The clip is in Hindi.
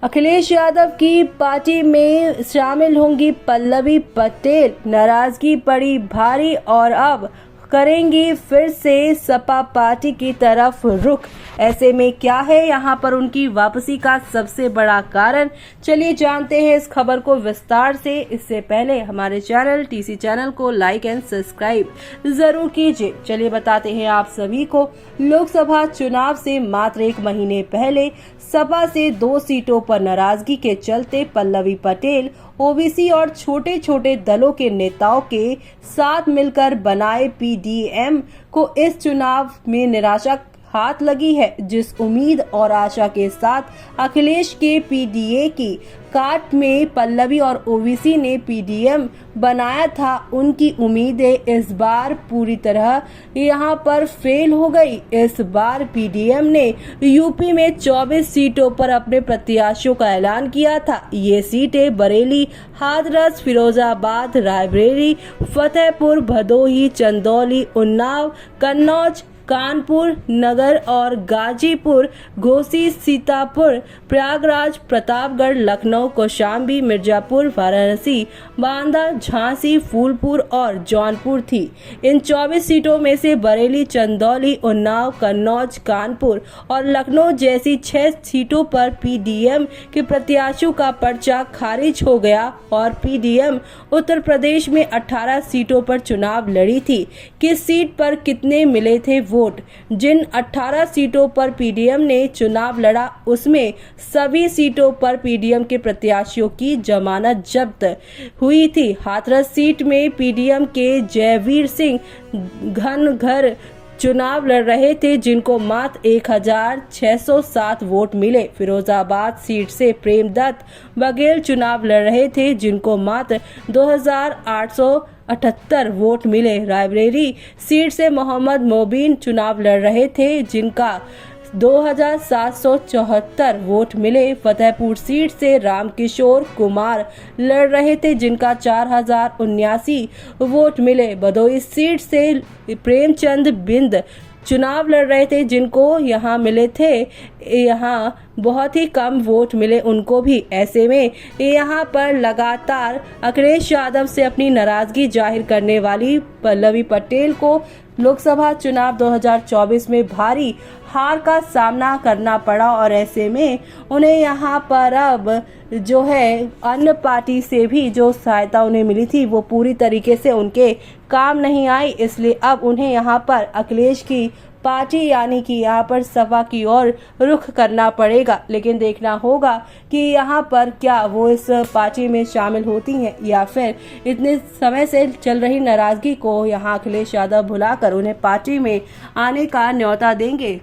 अखिलेश यादव की पार्टी में शामिल होंगी पल्लवी पटेल, नाराजगी पड़ी भारी और अब करेंगी फिर से सपा पार्टी की तरफ रुख। ऐसे में क्या है यहाँ पर उनकी वापसी का सबसे बड़ा कारण, चलिए जानते हैं इस खबर को विस्तार से। इससे पहले हमारे चैनल टीसी चैनल को लाइक एंड सब्सक्राइब जरूर कीजिए। चलिए बताते हैं आप सभी को, लोकसभा चुनाव से मात्र एक महीने पहले सपा से 2 सीटों पर नाराजगी के चलते पल्लवी पटेल ओबीसी और छोटे छोटे दलों के नेताओं के साथ मिलकर बनाए पीडीएम को इस चुनाव में निराशा हाथ लगी है। जिस उम्मीद और आशा के साथ अखिलेश के पीडीए की काट में पल्लवी और ओबीसी ने पीडीएम बनाया था, उनकी उम्मीदें इस बार पूरी तरह यहां पर फेल हो गई। इस बार पीडीएम ने यूपी में 24 सीटों पर अपने प्रत्याशियों का ऐलान किया था। ये सीटें बरेली, हाथरस, फिरोजाबाद, रायबरेली, फतेहपुर, भदोही, चंदौली, उन्नाव, कन्नौज, कानपुर नगर और गाजीपुर, घोसी, सीतापुर, प्रयागराज, प्रतापगढ़, लखनऊ, कौशाम्बी, मिर्जापुर, वाराणसी, बांदा, झांसी, फूलपुर और जौनपुर थी। इन 24 सीटों में से बरेली, चंदौली, उन्नाव, कन्नौज, कानपुर और लखनऊ जैसी 6 सीटों पर पीडीएम के प्रत्याशियों का पर्चा खारिज हो गया और पीडीएम उत्तर प्रदेश में 18 सीटों पर चुनाव लड़ी थी। किस सीट पर कितने मिले थे वोट? जिन 18 सीटों पर पीडीएम ने चुनाव लड़ा उसमें सभी सीटों पर पीडीएम के प्रत्याशियों की जमानत जब्त हुई थी। हाथरस सीट में पीडीएम के जयवीर सिंह घनघर चुनाव लड़ रहे थे, जिनको मात्र 1607 वोट मिले। फिरोजाबाद सीट से प्रेमदत्त बघेल चुनाव लड़ रहे थे, जिनको मात्र 2878 वोट मिले। रायबरेली सीट से मोहम्मद मोबिन चुनाव लड़ रहे थे, जिनका 2774 वोट मिले। फतेहपुर सीट से रामकिशोर कुमार लड़ रहे थे, जिनका 4079 वोट मिले। भदोही सीट से प्रेमचंद बिंद चुनाव लड़ रहे थे, जिनको यहाँ मिले थे यहाँ बहुत ही कम वोट मिले उनको भी। ऐसे में यहाँ पर लगातार अखिलेश यादव से अपनी नाराजगी जाहिर करने वाली पल्लवी पटेल को लोकसभा चुनाव 2024 में भारी हार का सामना करना पड़ा और ऐसे में उन्हें यहाँ पर अब जो है अन्य पार्टी से भी जो सहायता उन्हें मिली थी वो पूरी तरीके से उनके काम नहीं आई। इसलिए अब उन्हें यहाँ पर अखिलेश की पार्टी यानी कि यहाँ पर सपा की ओर रुख करना पड़ेगा। लेकिन देखना होगा कि यहाँ पर क्या वो इस पार्टी में शामिल होती हैं या फिर इतने समय से चल रही नाराजगी को यहाँ अखिलेश यादव भुलाकर उन्हें पार्टी में आने का न्योता देंगे।